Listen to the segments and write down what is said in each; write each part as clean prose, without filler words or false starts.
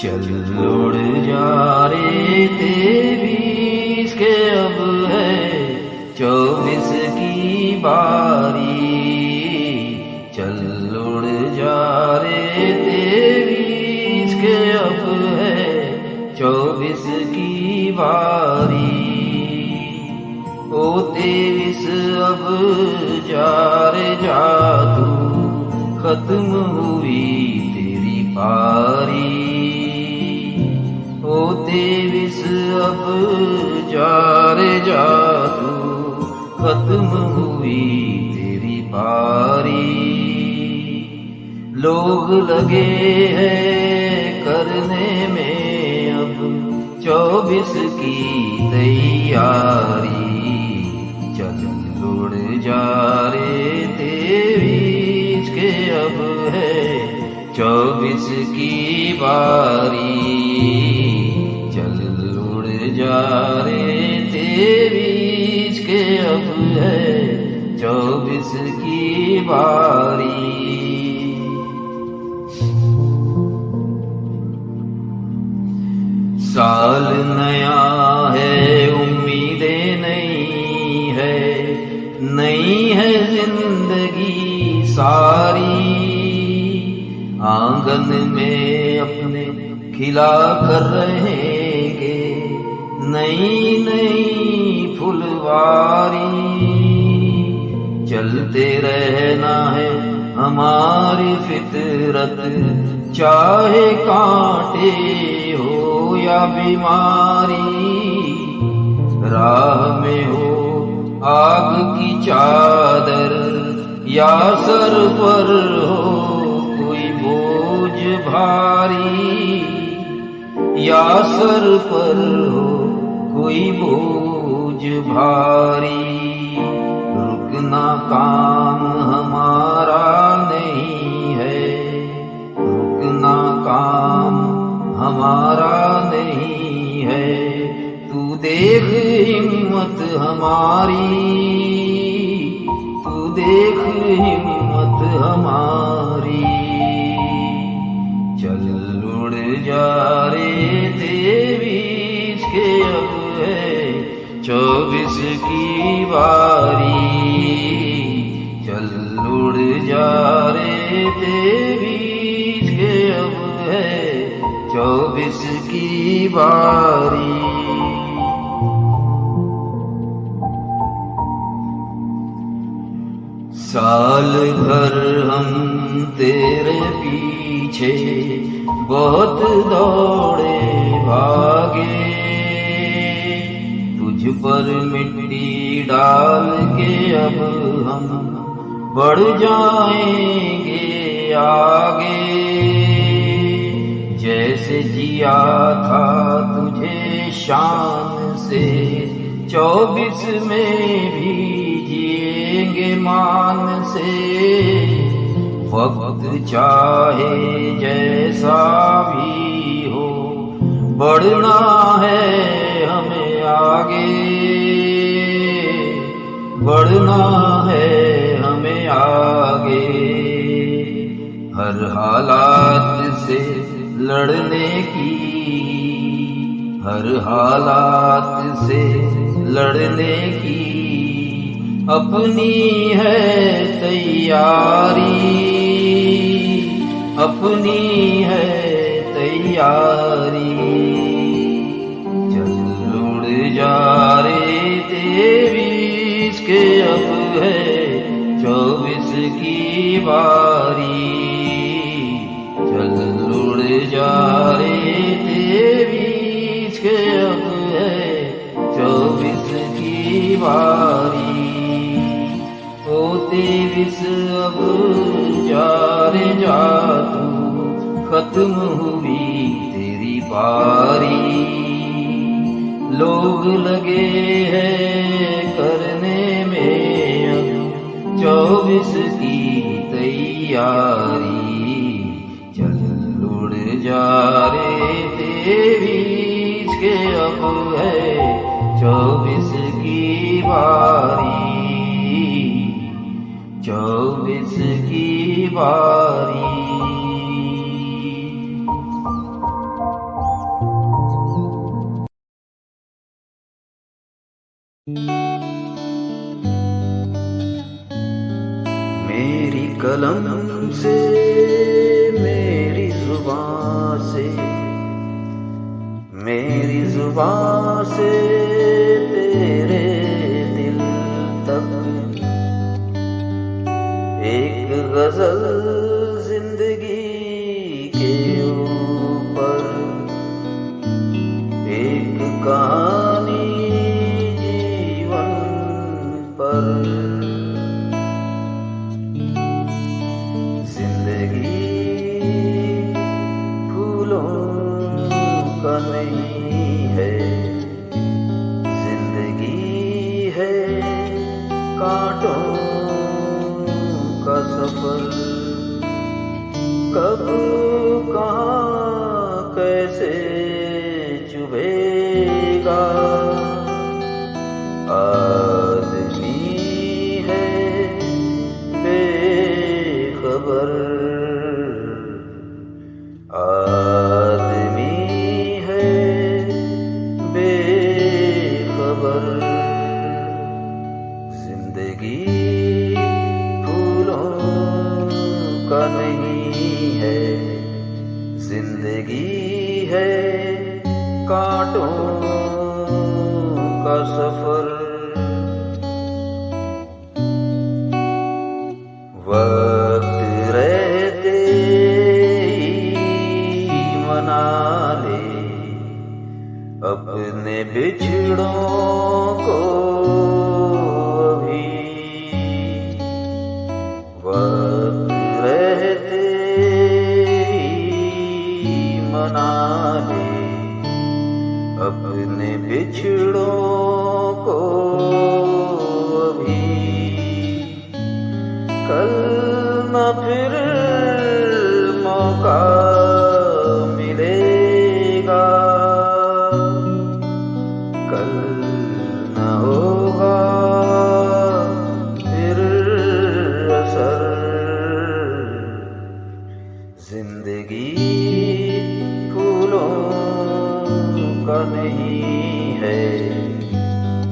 चल उड़ जा रे 23 के अब है 24 की बारी। चल उड़ जा रे 23 के अब है 24 की बारी। ओ 23 अब जा रे जा तू, खत्म हुई तेरी पारी। ओ 23 अब जा रे जा तू, खत्म हुई तेरी पारी। लोग लगे हैं करने में अब 24 की तैयारी। चल उड़ जा रे 23 के अब है 24 की बारी। चल उड़ जा रे 23 के अब है 24 की बारी। साल नया है, उम्मीदें नई है, नई है जिंदगी सारी। आंगन में अपने खिला कर रहेंगे नई नई फुलवारी। चलते रहना है हमारी फितरत, चाहे कांटे हो या बीमारी। राह में हो आग की चादर या सर पर हो कोई बोझ भारी। या सर पर हो कोई बोझ भारी। रुकना काम हमारा नहीं है, रुकना काम हमारा नहीं है। तू देख हिम्मत हमारी, तू देख हिम्मत हमारी। चल उड़ जा रे 23 के अब है 24 की बारी। चल उड़ जा रे 23 के अब है 24 की बारी। साल भर हम तेरे पीछे बहुत दौड़े भागे। तुझ पर मिट्टी डाल के अब हम बढ़ जाएंगे आगे। जैसे जिया था तुझे शान से 24 में भी जिएंगे मान से। वक्त चाहे जैसा भी हो बढ़ना है हमें आगे, बढ़ना है हमें आगे। हर हालात से लड़ने की, हर हालात से लड़ने की अपनी है तैयारी, अपनी है तैयारी। चल उड़ जा रे 23 के अब है 24 की बारी। चल उड़ जा रे 23 के अब है 24 की बारी। ओ 23 अब जा रे जा तू, खत्म हुई तेरी बारी। लोग लगे हैं करने में अब 24 की तैयारी। चल उड़ जा रे 23 के अब है 24 की बारी। 24 की बारी। कलम से मेरी जुबां से, मेरी जुबां से तेरे दिल तक एक गजल जिंदगी के ऊपर, एक कहानी जीवन पर। जिंदगी फूलों का नहीं है, जिंदगी है कांटों का सफर। कब कहाँ कैसे चुभेगा आदमी है बेखबर, आदमी है बेखबर। जिंदगी फूलों का नहीं है, जिंदगी है कांटों का सफर। वक्त रहते ही मना ले अपने बिछड़ों को अभी, वक्त रहते ही मना ले अपने बिछड़ों को अभी। कल न फिर मौका मिलेगा, कल न होगा फिर असर। जिंदगी फूलों का नहीं है,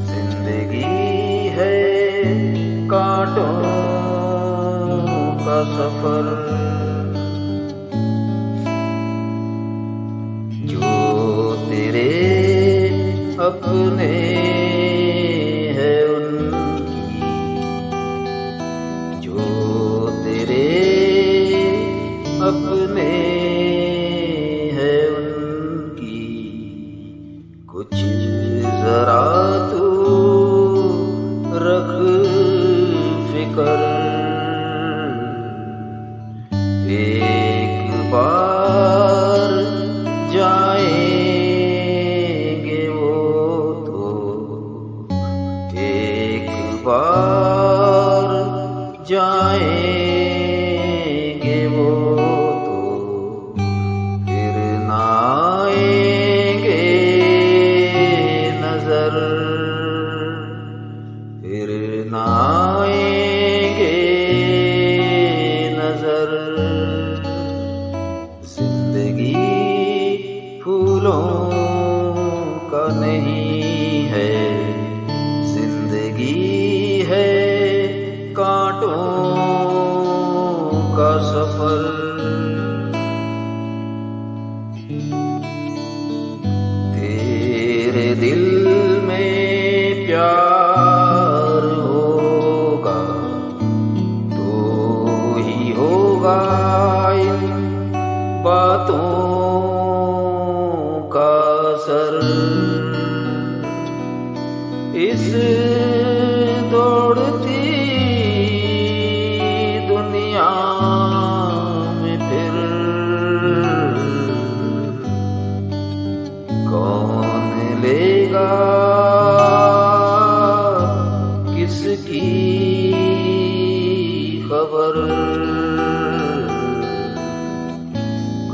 जिंदगी है कांटों का सफर। जो तेरे अपने हैं उनकी, जो तेरे अपने हैं उनकी, कुछ जरा तू रख फिकर। एक बार जाएंगे वो तो, एक बार जाएंगे वो तो, फिर ना आएंगे नजर, फिर ना आएंगे नजर। जिंदगी फूलों का नहीं है, जिंदगी है कांटों का सफर। तेरे दिल में प्यार होगा तो ही होगा इन बातों का असर। इस दौड़ती दुनिया में फिर कौन लेगा किसकी खबर,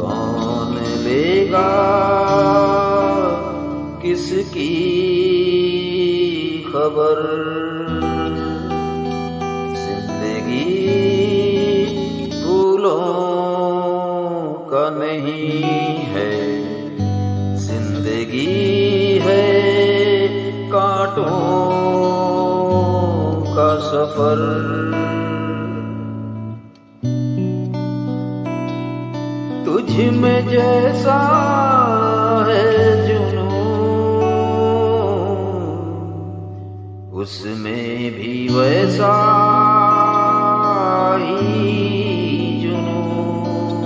कौन लेगा किसकी खबर। जिंदगी फूलों का नहीं है, जिंदगी है कांटों का सफर। तुझ में जैसा है जुनून, उसमें भी वैसा ही जुनून।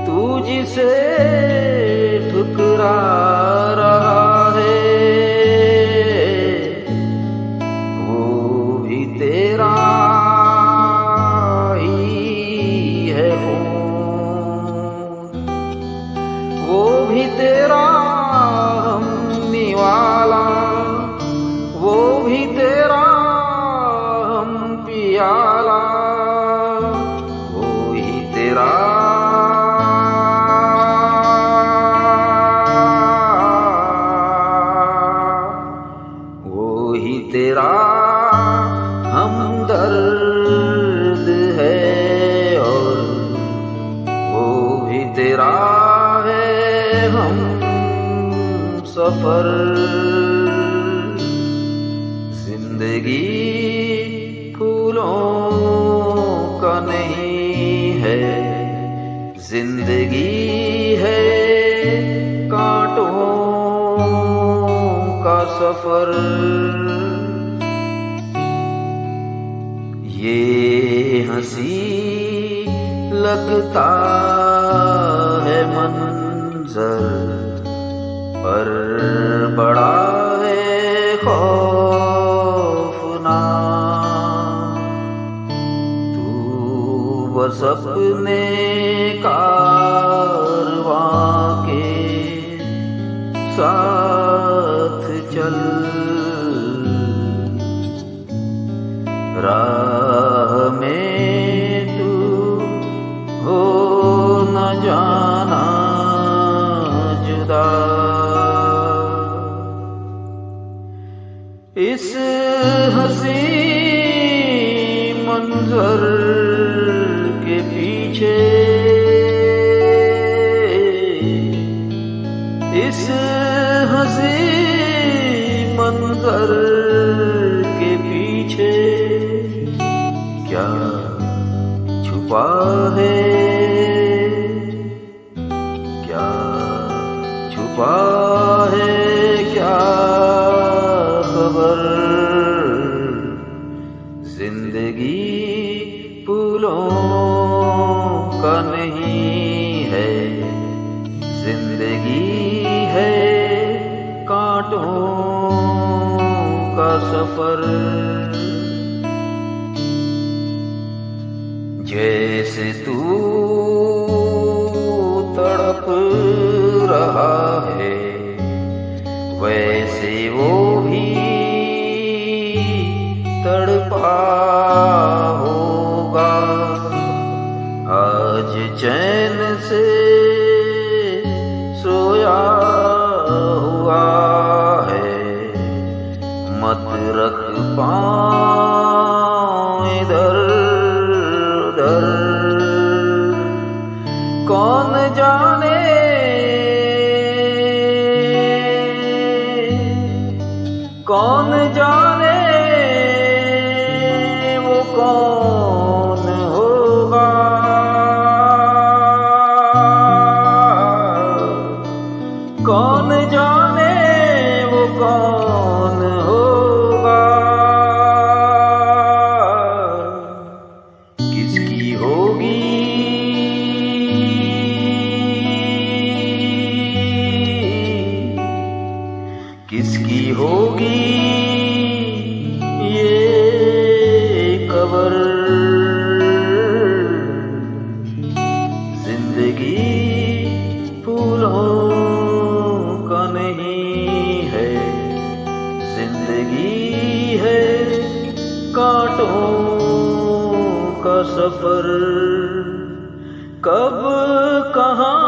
तू जिसे ठुकरा रहा है वो भी तेरा भी तेरा हमने वाला, वो भी तेरा हम पियाला, वो ही तेरा हमदर्द है और वो भी तेरा हम सफर। जिंदगी फूलों का नहीं है, जिंदगी है कांटों का सफर। ये हंसी लगता है मंजर पर बड़ा है खौफनाक। तू बस अपने कारवां के साथ चल, राह में तू हो न जाना जुदा। इस हंसी मंजर के पीछे, इस हंसी मंजर के पीछे क्या छुपा है, क्या छुपा है, क्या खबर। जिंदगी फूलों का नहीं है, जिंदगी है कांटों का सफर। जैसे तू तड़प रहा है वैसे वो भी तड़पा होगा। आज चैन से सोया हुआ है, मत रख पाँव इधर उधर। कौन जाने कौन जाने वो कौन होगा, कौन जाने वो कौन होगा। किसकी होगी किसकी होगी ये कबर। जिंदगी फूलों का नहीं है, जिंदगी है कांटों का सफर। कब कहाँ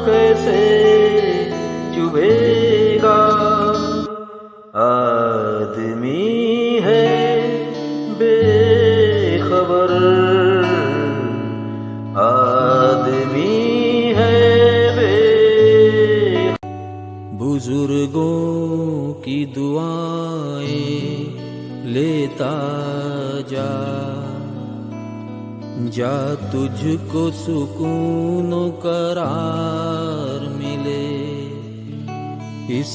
कैसे चुभेगा आदमी है बेखबर, आदमी है बुजुर्गों की दुआएं लेता जा, जा तुझको सुकून करार मिले इस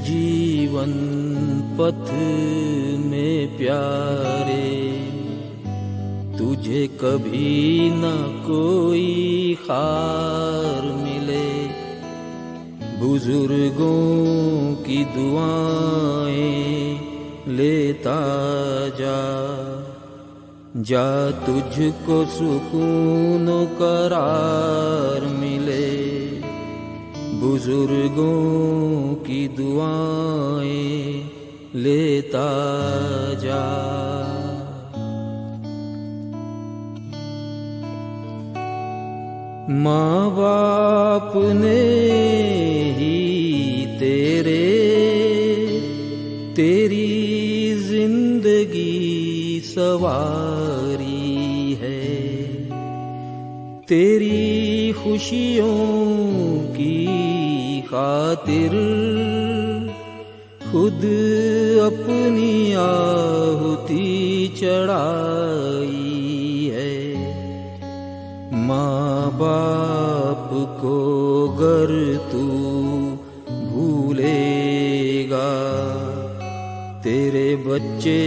जीवन पथ में प्यारे। तुझे कभी न कोई खार मिले, बुजुर्गों की दुआएं लेता जा तुझको सुकून करार मिले, बुजुर्गों की दुआएं लेता जा। माँ बाप ने ही तेरी जिंदगी सवारी है, तेरी खुशियों की खातिर खुद अपनी आहुति चढ़ाई है। माँ बाप को गर तू भूलेगा, तेरे बच्चे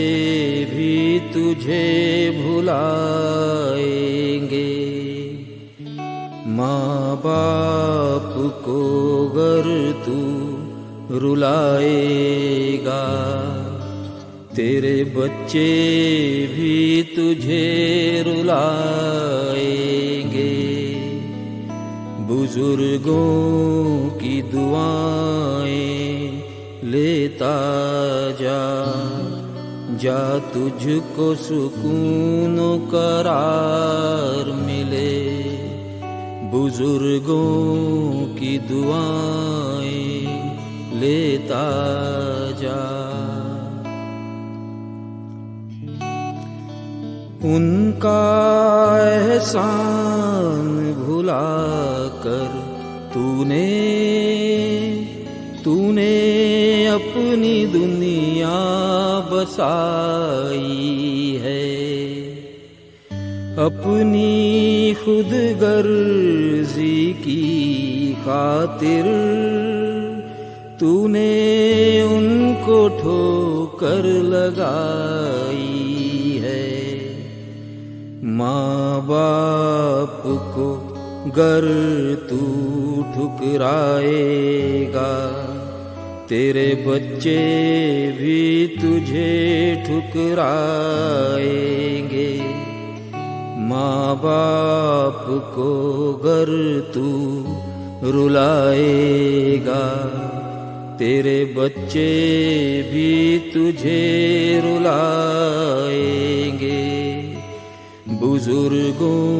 भी तुझे भुलाएंगे। माँ बाप को गर तू रुलाएगा, तेरे बच्चे भी तुझे रुलाएंगे। बुजुर्गों की दुआएं लेता जा तुझको सुकून करार मिले, बुजुर्गों की दुआएं लेता जा। उनका एहसान भुलाकर तूने अपनी दुनिया बसाई है। अपनी खुदगर्जी की खातिर तूने उनको ठोकर लगाई है। माँ बाप को गर तू ठुकराएगा, तेरे बच्चे भी तुझे ठुकराएंगे। माँ बाप को गर तू रुलाएगा, तेरे बच्चे भी तुझे रुलाएंगे। बुजुर्गों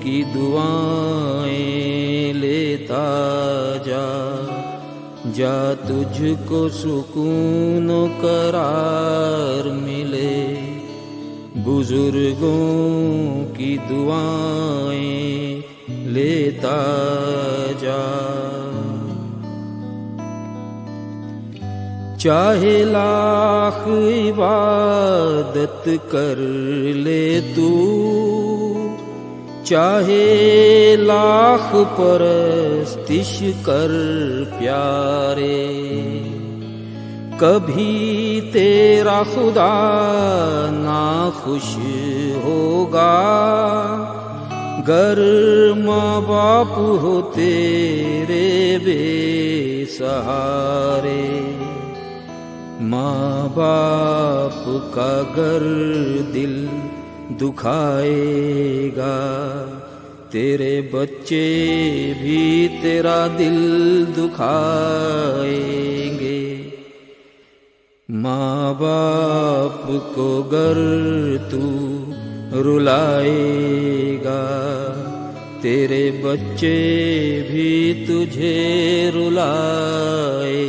की दुआएं लेता जा तुझको सुकून करार मिले, बुजुर्गों की दुआएं लेता जा। चाहे लाख इबादत कर ले तू, चाहे लाख परस्तिश कर प्यारे, कभी तेरा खुदा ना खुश होगा, गर माँ बाप हो तेरे बेसहारे। माँ बाप का गर दिल दुखाएगा, तेरे बच्चे भी तेरा दिल दुखाएंगे। माँ बाप को गर तू रुलाएगा, तेरे बच्चे भी तुझे रुलाएंगे।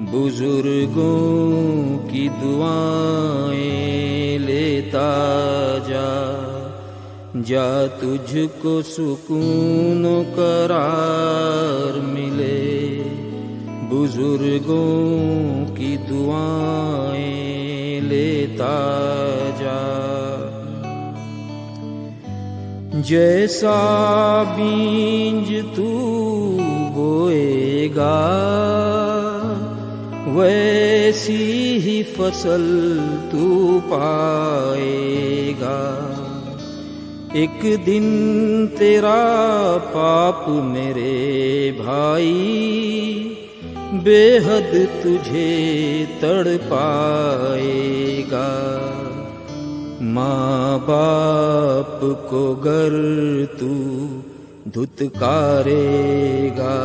बुजुर्गों की दुआएं लेता जा तुझको सुकून करार मिले, बुजुर्गों की दुआएं लेता जा। जैसा बीज तू बोएगा वैसी ही फसल तू पाएगा। एक दिन तेरा पाप मेरे भाई बेहद तुझे तड़पाएगा। माँ बाप को गर तू धुतकारेगा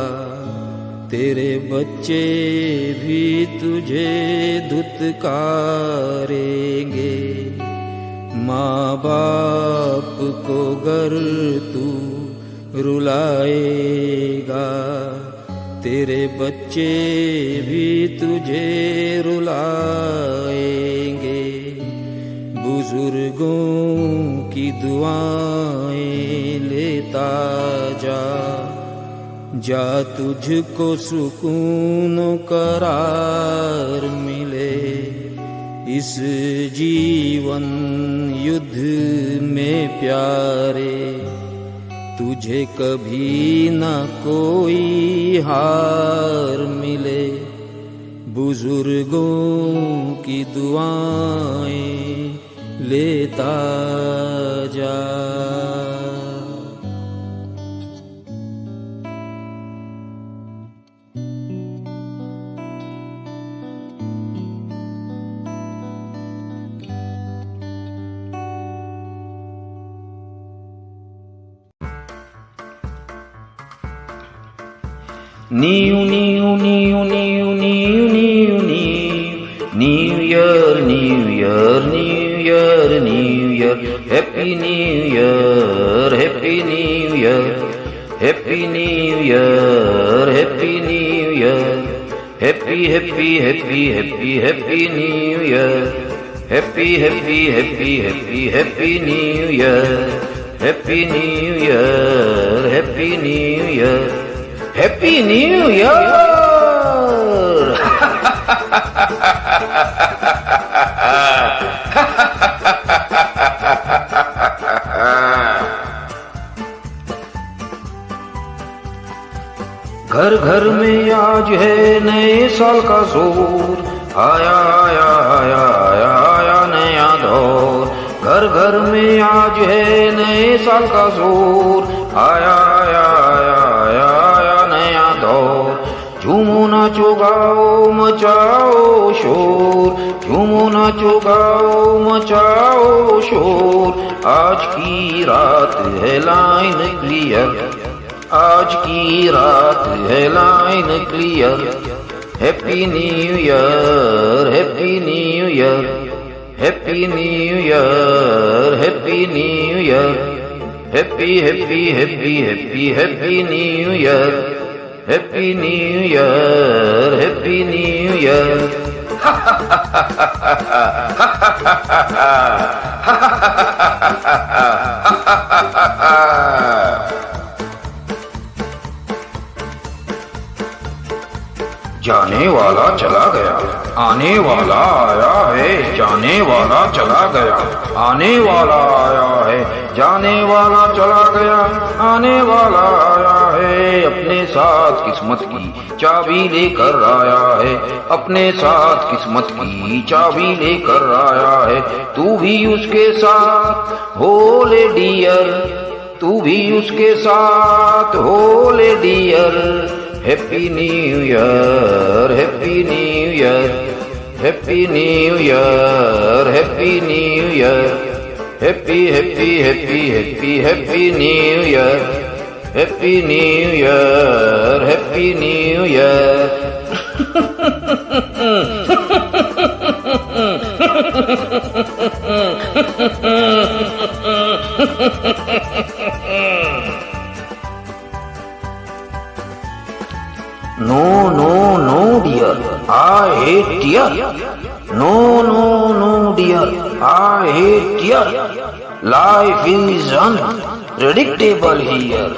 तेरे बच्चे भी तुझे धुतकारेंगे। माँ बाप को गर तू रुलाएगा तेरे बच्चे भी तुझे रुलाएंगे। बुजुर्गों की दुआएं लेता जा, जा तुझको सुकून करार मिले। इस जीवन युद्ध में प्यारे तुझे कभी न कोई हार मिले। बुजुर्गों की दुआएं लेता जा। New Year, New Year, New Year, Happy New Year, Happy New Year, Happy New Year, Happy New Year, Happy New Year, Happy New Year, Happy New Year, Happy New Year. Happy New Year! घर घर में आज है नए साल का जोर, आया आया आया आया आया नया दौर। घर घर में आज है नए साल का जोर, आया आया आया आया झूमो नाचो गाओ मचाओ शोर, झूमो नाचो गाओ मचाओ शोर। आज की रात है लाइन क्लियर, आज की रात है line clear. Happy new year, happy new year, happy new year, happy new year, happy new year, Happy New Year, Happy New Year. जाने वाला चला गया, आने वाला आया है। जाने वाला चला गया, आने वाला आया है। जाने वाला चला गया, आने वाला आया है। अपने साथ किस्मत की चाबी लेकर आया है, अपने साथ किस्मत की चाबी लेकर आया है। तू भी उसके साथ हो ले डियर, तू भी उसके साथ हो ले dear. Happy New Year, Happy New Year, Happy New Year, Happy New Year, Happy New Year, Happy New Year, Happy New Year. No, no, no, dear, I hate dear. No, no, no, dear, I hate dear. Life is unpredictable here.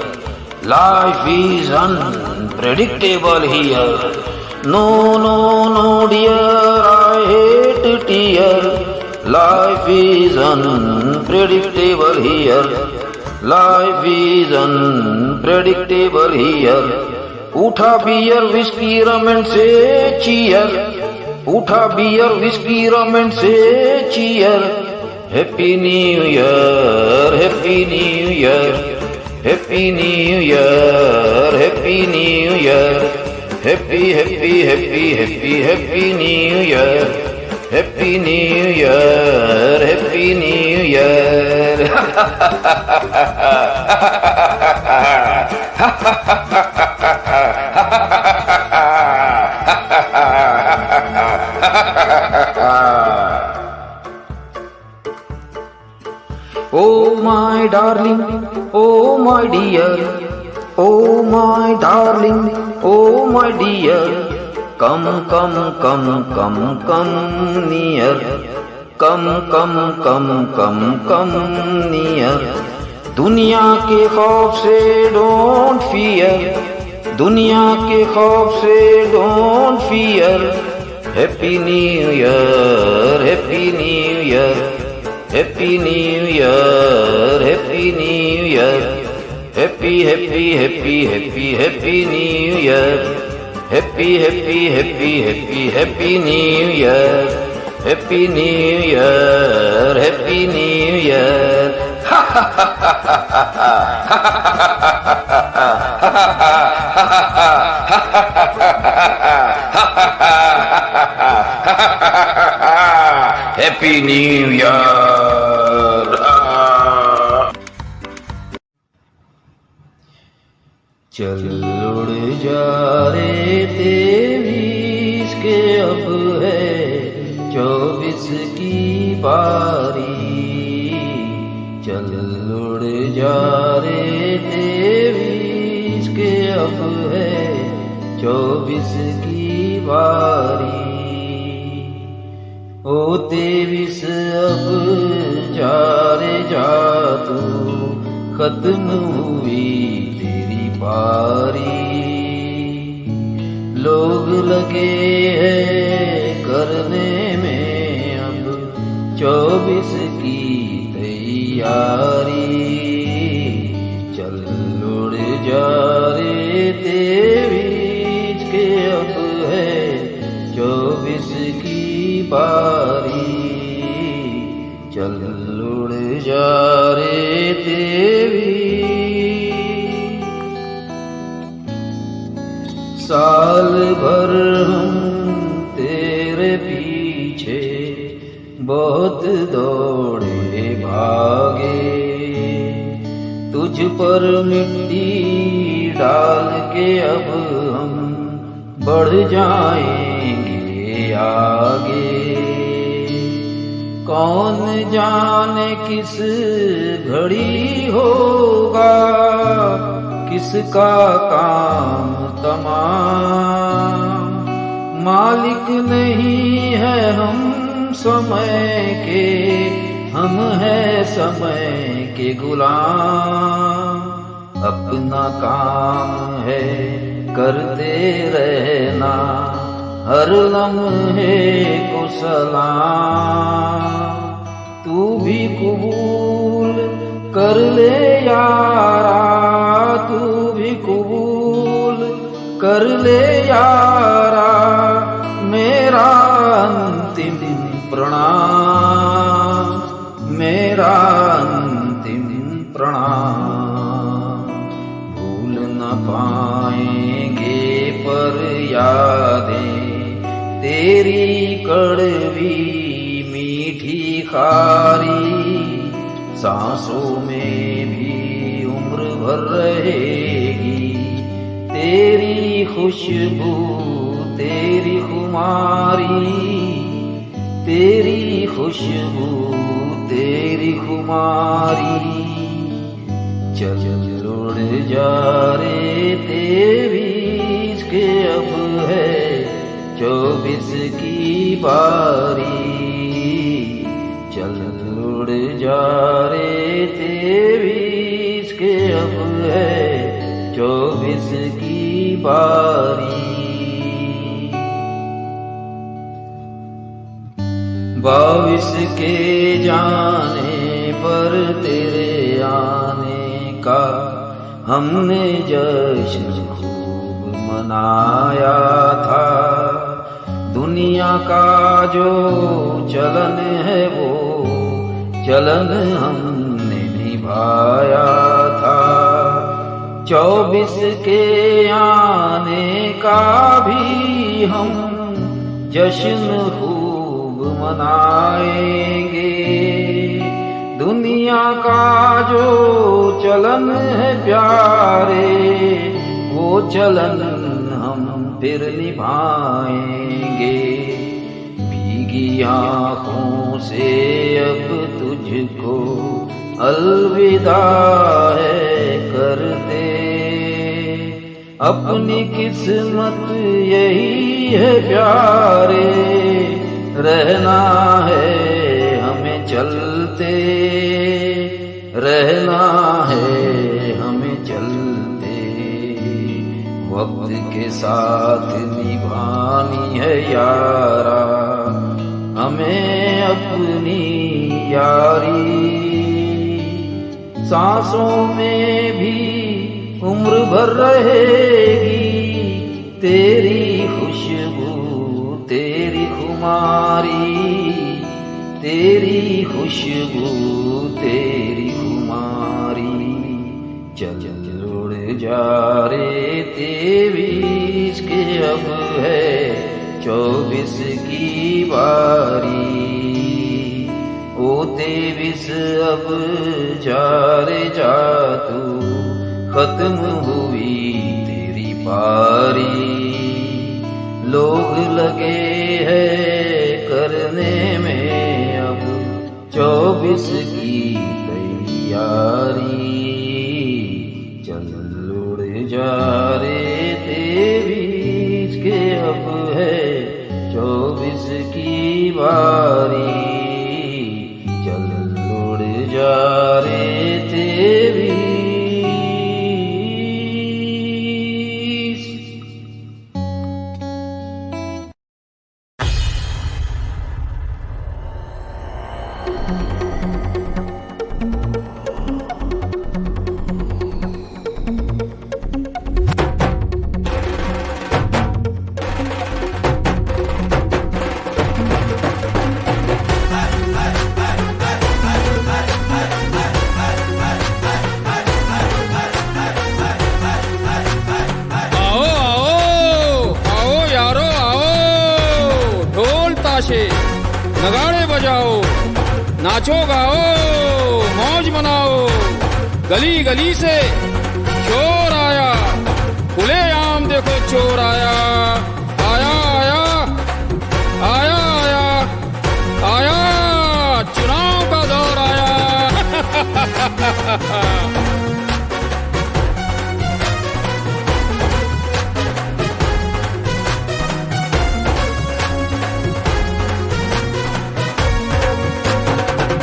Life is unpredictable here. No, no, no, dear, I hate dear. Life is unpredictable here. Life is unpredictable here. उठा beer whisky rum and say cheer, उठा beer whisky rum and say cheer. Happy new year, happy new year, happy new year, happy new year, happy happy happy happy happy new year, happy new year, happy new year. Oh my darling, oh my dear, oh my darling, oh my dear, come come come come come near, come come come come come near। दुनिया के खौफ से don't fear, दुनिया के खौफ से don't fear. Happy new year, happy new year, happy new year, happy new year, happy happy happy happy happy new year, happy happy happy happy happy new year, happy new year, happy new year. Happy new year. चल उड़ जा रे 23 के अब है 24 की बारी। चल उड़ जा रे 23 के अब है 24 की बारी। ओ 23 अब जा रे जा तू, खत्म हुई तेरी पारी। लोग लगे हैं करने में अब 24 की तैयारी। चल उड़ जा रे 23 के अब है 24 की बारी। चल उड़ जा रे 23। साल भर हम तेरे पीछे बहुत दौड़े भागे, तुझ पर मिट्टी डाल के अब हम बढ़ जाएंगे आगे। कौन जाने किस घड़ी होगा किसका काम तमाम। मालिक नहीं है हम समय के, हम हैं समय के गुलाम। अपना काम है करते रहना, हर लम्हे को सलाम। तू भी कबूल कर ले यारा, तू भी कबूल कर ले यारा मेरा अंतिम प्रणाम, मेरा अंतिम प्रणाम। भूल न पाएंगे पर यादें तेरी कड़वी मीठी खारी। सांसों में भी उम्र भर रहेगी तेरी खुशबू तेरी खुमारी, तेरी खुशबू तेरी खुमारी। चल उड़ जा रे 23 के अब है 24 की बारी। चल उड़ जा रे 23 के अब है 24 की बारी। 22 के जाने पर तेरे आने हमने जश्न खूब मनाया था। दुनिया का जो चलन है वो चलन हमने निभाया था। 24 के आने का भी हम जश्न खूब मनाएंगे। दुनिया का जो चलन है प्यारे वो चलन हम फिर निभाएंगे। भीगी आँखों से अब तुझको अलविदा है करते। अपनी किस्मत यही है प्यारे, रहना है हमें चलते, रहना है हमें चलते। वक्त के साथ निभानी है यारा हमें अपनी यारी। सांसों में भी उम्र भर रहेगी तेरी खुशबू तेरी खुमारी, तेरी खुशबू तेरी खुमारी। चल उड़ जा रे 23 के अब है 24 की बारी। ओ 23 अब जा रे जा तू, खत्म हुई तेरी पारी। लोग लगे हैं करने में अब 24 की तैयारी। चल उड़ जा रे 23 के अब है 24 की बारी। चल उड़ जा रे 23। नगाड़े बजाओ, नाचो गाओ, मौज मनाओ। गली गली से चोर आया, खुले आम देखो चोर आया। आया आया आया आया आया, चुनाव का दौर आया।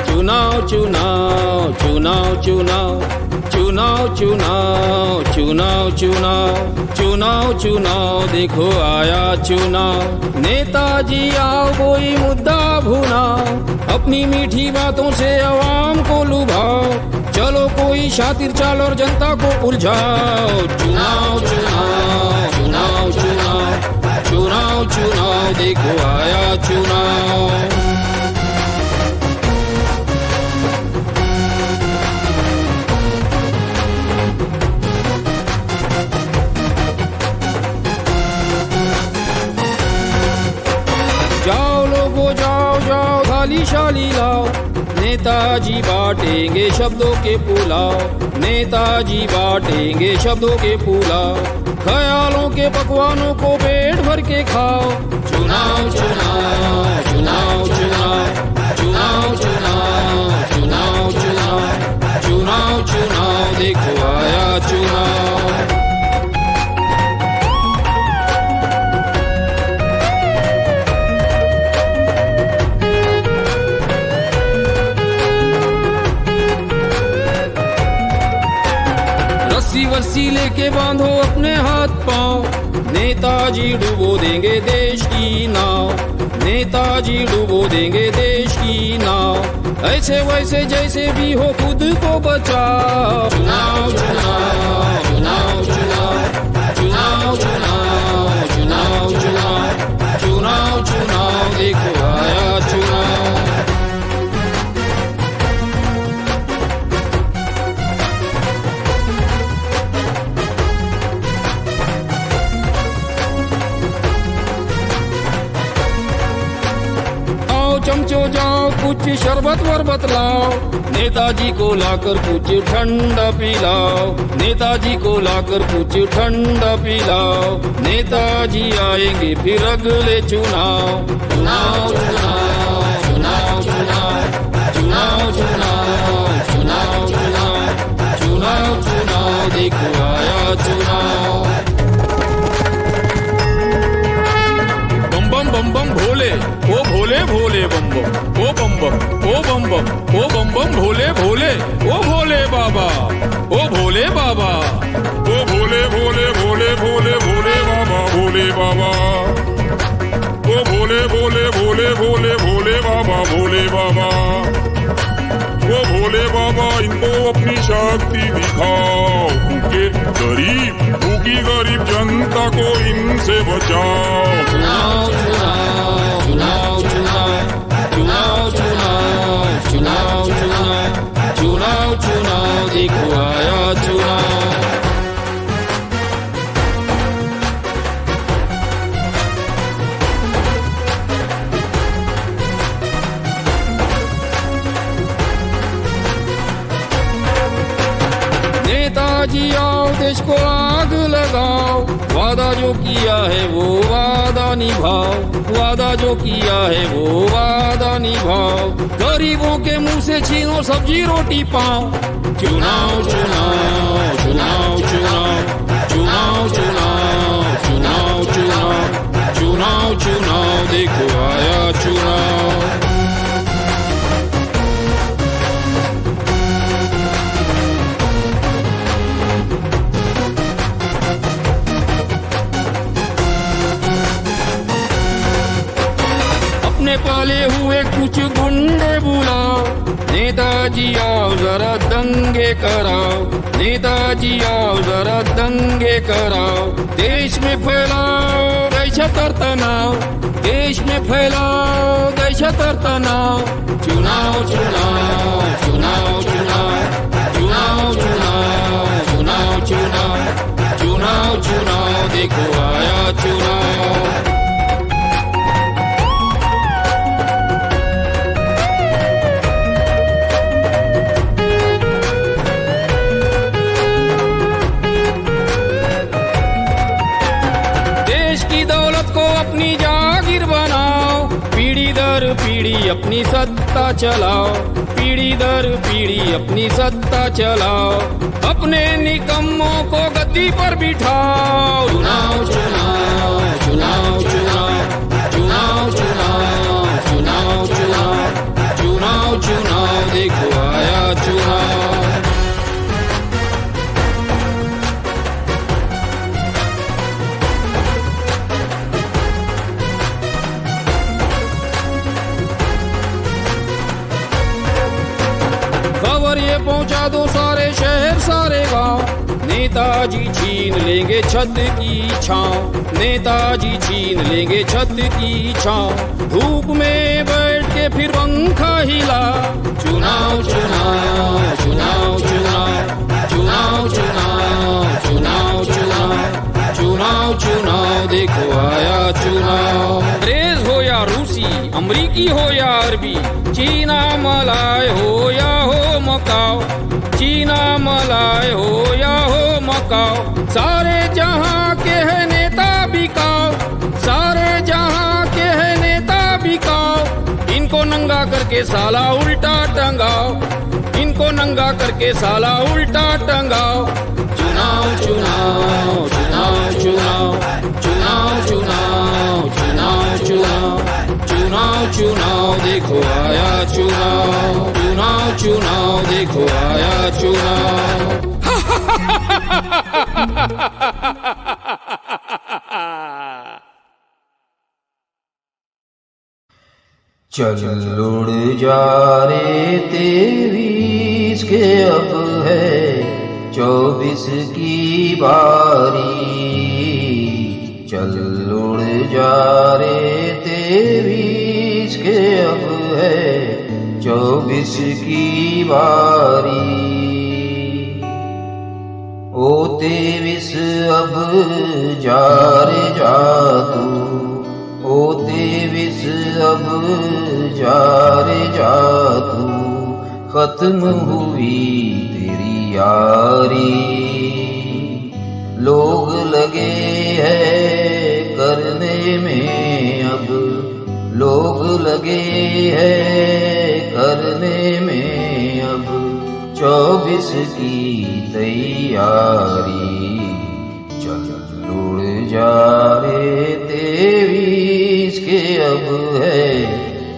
चुनाव चुनाव चुनाव चुनाव चुनाव चुनाव चुनाव चुनाव चुनाव चुनाव देखो आया चुनाव। नेताजी आओ कोई मुद्दा भुनाओ, अपनी मीठी बातों से आवाम को लुभाओ। चलो कोई शातिर चाल और जनता को उलझाओ। चुनाव चुनाव चुनाव चुनाव चुनाव चुनाव देखो आया चुनाव। जाओ लोगो जाओ जाओ थाली शाली लाओ, नेताजी बांटेंगे शब्दों के पुलाव। नेताजी बांटेंगे शब्दों के पुलाव, ख्यालों के पकवानों को पेट भर के खाओ। चुनाव चुनाव चुनाव चुनाव चुनाव चुनाव चुनाव चुनाव चुनाव चुनाव देखो आया चुनाव। रस्सी वस्सी लेके बांधो अपने हाथ पांव, नेताजी डुबो देंगे देश की नाव। नेताजी डुबो देंगे देश की नाव, ऐसे वैसे जैसे भी हो खुद को बचाओ। चुनाव चुनाव जाओ कुछ शरबत वरबत लाओ, नेताजी को लाकर कुछ ठंडा पिलाओ, नेताजी को लाकर कुछ ठंडा पिलाओ। नेताजी आएंगे फिर अगले चुनाव, चुनाव चुनाव चुनाव चुनाव चुनाव चुनाव चुनाव चुनाव चुनाव चुनाव देखो आया चुनाव। बम बम भोले, ओ भोले भोले बम बम, ओ बम बम, ओ बम बम, ओ बम बम भोले भोले, ओ भोले बाबा, ओ भोले बाबा, ओ भोले भोले भोले भोले भोले बाबा, भोले बाबा, ओ भोले भोले भोले भोले भोले बाबा, भोले बाबा, ओ भोले बाबा, इनको अपनी शक्ति दिखाओ, भूखी गरीब जनता को इनसे बचाओ। चुनाव चुनाव चुनाव चुनाव चुनाव चुनाव चुनाव चुनाव चुनाव चुनाव देखो आया चुनाव। नेताजी आओ देश को आग लगाओ, वादा जो किया है वो वादा निभाओ, वादा जो किया है वो वादा निभाओ। गरीबों के मुंह से छीनो सब्जी रोटी पाओ। चुनाव चुनाव चुनाव चुनाव चुनाव चुनाव चुनाव चुनाव चुनाव चुनाव देखो आया चुनाव। अपने पाले हुए कुछ गुंडे बुलाओ, नेताजी आओ जरा दंगे कराओ, नेताजी आओ जरा दंगे कराओ। देश में फैलाओ दहशत और तनाव, देश में फैलाओ दहशत और तनाव। चुनाव चुनाव चुनाव चुनाव चुनाव चुनाव चुनाव चुनाव चुनाव चुनाव देखो आया चुनाव। अपनी जागीर बनाओ, पीढ़ी दर पीढ़ी अपनी सत्ता चलाओ, पीढ़ी दर पीढ़ी अपनी सत्ता चलाओ। अपने निकम्मों को गद्दी पर बिठाओ। चुनाव चुनाव चुनाव चुनाव चुनाव चुनाव चुनाव चुनाव चुनाव चुनाव देखो आया चुनाव। खबर ये पहुंचा दो सारे शहर सारे गांव, नेताजी छीन लेंगे छत की छांव, नेताजी छीन लेंगे छत की छांव। धूप में बैठ के फिर पंखा हिला। चुनाव चुनाव चुनाव चुनाव चुनाव चुनाव चुनाव चुनाव चुनाव चुनाव देखो आया चुनाव। अंग्रेज हो या रूसी, अमरीकी हो या अरबी, चीना मलाय हो या हो मकाओ, चीना मलाय हो या हो मकाओ। सारे जहां के है नेता बिकाओ, सारे जहां के है नेता बिकाओ। इनको नंगा करके साला उल्टा टंगाओ, इनको नंगा करके साला उल्टा टंगाओ। चुनाव चुनाव चुनाव चुनाव चुनाव चुनाव चुनाव चुनाव चुनाव चुनाव देखो आया चुनाव, चुनाव चुनाव देखो आया चुनाव। चल उड़ जा रे 23 के अब है 24 की बारी। चल उड़ जा रे 23 के अब है 24 की बारी। ओ 23 अब जा रे जा तू, ओ 23 अब जा रे जा तू, खत्म हुई तेरी यारी। लोग लगे हैं करने में अब, लोग लगे हैं करने में अब 24 की तैयारी। चल उड़ जा रे 23 के अब है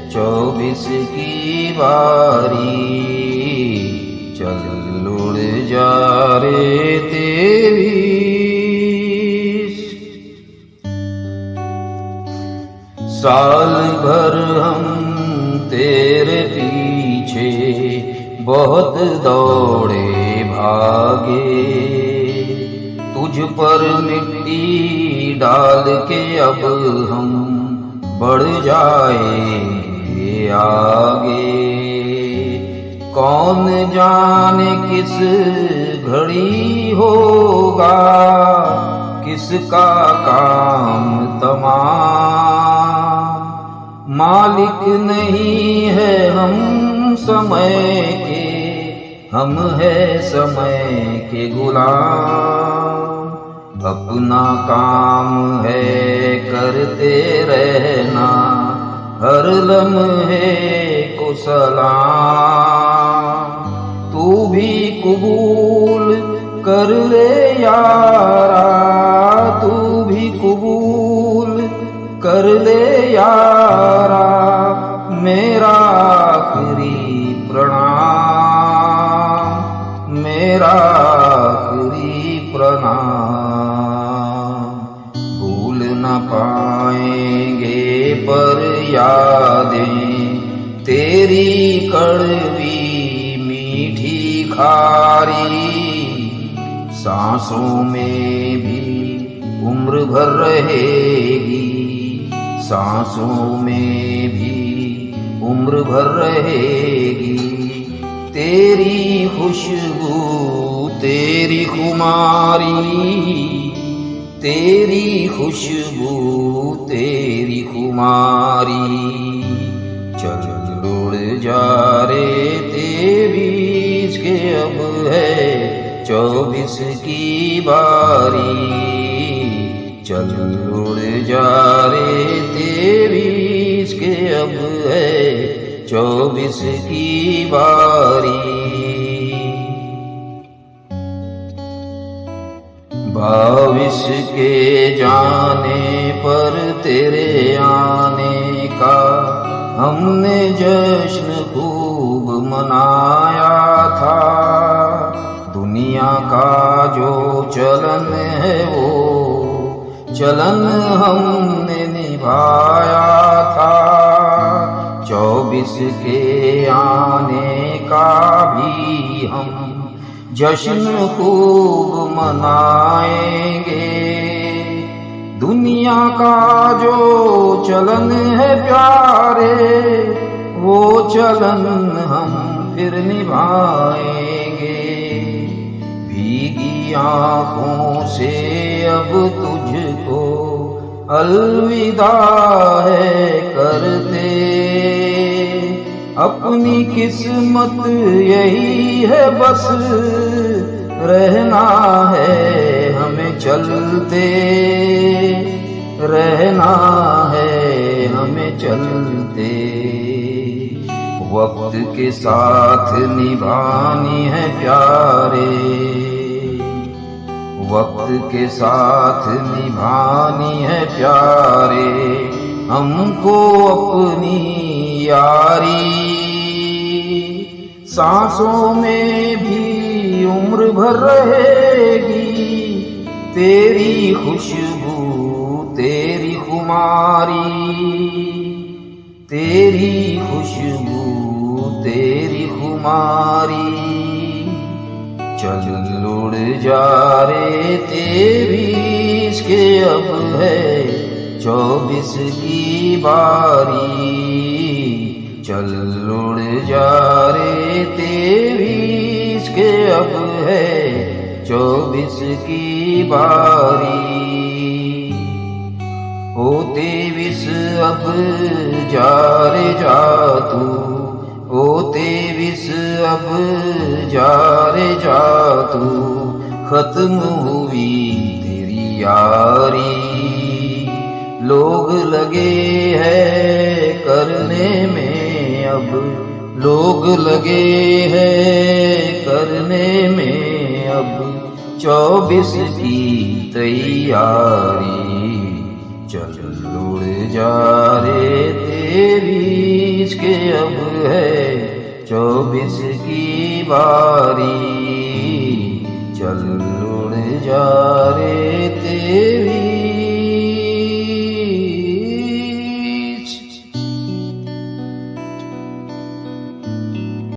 24 की बारी। चल उड़ जा रे 23। साल भर हम तेरे पीछे बहुत दौड़े भागे, तुझ पर मिट्टी डाल के अब हम बढ़ जाएंगे आगे। कौन जाने किस घड़ी होगा किसका काम तमाम। मालिक नहीं है हम समय के, हम है समय के गुलाम। अपना काम है करते रहना, हर लम्हे को सलाम। तू भी कबूल कर ले यारा, तू भी कबूल कर ले यारा मेरा आखिरी प्रणाम, मेरा आखिरी प्रणाम। भूल न पाएंगे पर यादें तेरी कड़वी मीठी खारी। सांसों में भी उम्र भर रहेगी, सांसों में भी उम्र भर रहेगी। तेरी खुशबू तेरी खुमारी, तेरी खुशबू तेरी खुमारी। चल उड़ जा रे 23 के अब है 24 की बारी। चल उड़ जा रे 23 के अब है 24 की बारी। 22 के जाने पर तेरे आने का हमने जश्न खूब मनाया था। दुनिया का जो चलन है वो चलन हमने निभाया था। 24 के आने का भी हम जश्न खूब मनाएंगे। दुनिया का जो चलन है प्यारे वो चलन हम फिर निभाएंगे। भीगी आँखों से अब तुझको अलविदा है करते। अपनी किस्मत यही है बस रहना है हमें चलते, रहना है हमें चलते। वक्त के साथ निभानी है प्यारे, वक्त के साथ निभानी है प्यारे हमको अपनी यारी। सांसों में भी उम्र भर रहेगी तेरी खुशबू तेरी खुमारी, तेरी खुशबू तेरी खुमारी। चल उड़ जा रे 23 के अब है 24 की बारी। चल उड़ जा रे 23 के अब है 24 की बारी। ओ 23 अब जा रे जा तू, ओ 23 अब जा रे जा तू, खत्म हुई तेरी यारी। लोग लगे हैं करने में अब, लोग लगे हैं करने में अब 24 की तैयारी। चल उड़ जा रे 23 के अब है 24 की बारी। चल उड़ जा रे